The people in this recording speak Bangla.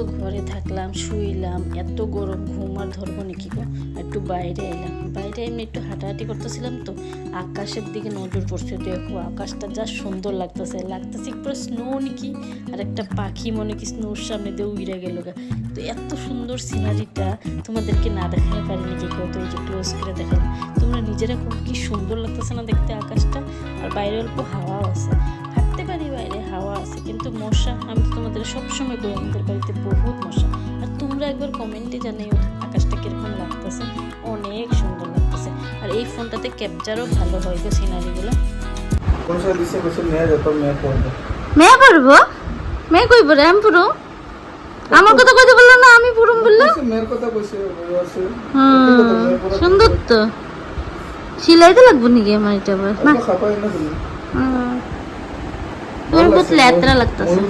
তো ঘরে থাকলাম, শুইলাম, এত গরম ঘুম আর ধরবো নাকি গো। একটু বাইরে এলাম, বাইরে এমনি একটু হাঁটাহাঁটি করতেছিলাম তো আকাশের দিকে নজর পড়ছে। দেখো আকাশটা যা সুন্দর লাগতেছে পুরো স্নো নাকি, আর একটা পাখি মনে কি স্নোর সামনে দিয়ে উড়ে গেল গা। তো এত সুন্দর সিনারিটা তোমাদেরকে না দেখাতে পারি নাকি কেউ, তো এই যে ক্লোজ করে দেখালাম। তোমরা নিজেরা খুব কি সুন্দর লাগতেছে না দেখতে আকাশটা। আর বাইরে অল্প হাওয়াও আছে, হাঁটতে পারি বাইরে, হাওয়া আছে, কিন্তু মশা, আমি তো তোমাদের সবসময় বলি আমাদের বাড়িতে বহুত মশা। আর তোমরা একবার কমেন্টে জানিও আকাশটা কিরকম লাগতেছে, অনেক সুন্দর লাগতেছে। আর এই ফোনটাতে ক্যাপচারও ভালো হয় গো সিনারিগুলো। মেয়ে পড়বো, মেয়ে কই পড়ে আমি পুরো, আমার কথা কইতে বললো না, আমি পুরুম বললো। সুন্দর তো, সিলাইতে লাগবো নাকি আমার এটা আবার না, বহুত লেত্রা লাগতেছে।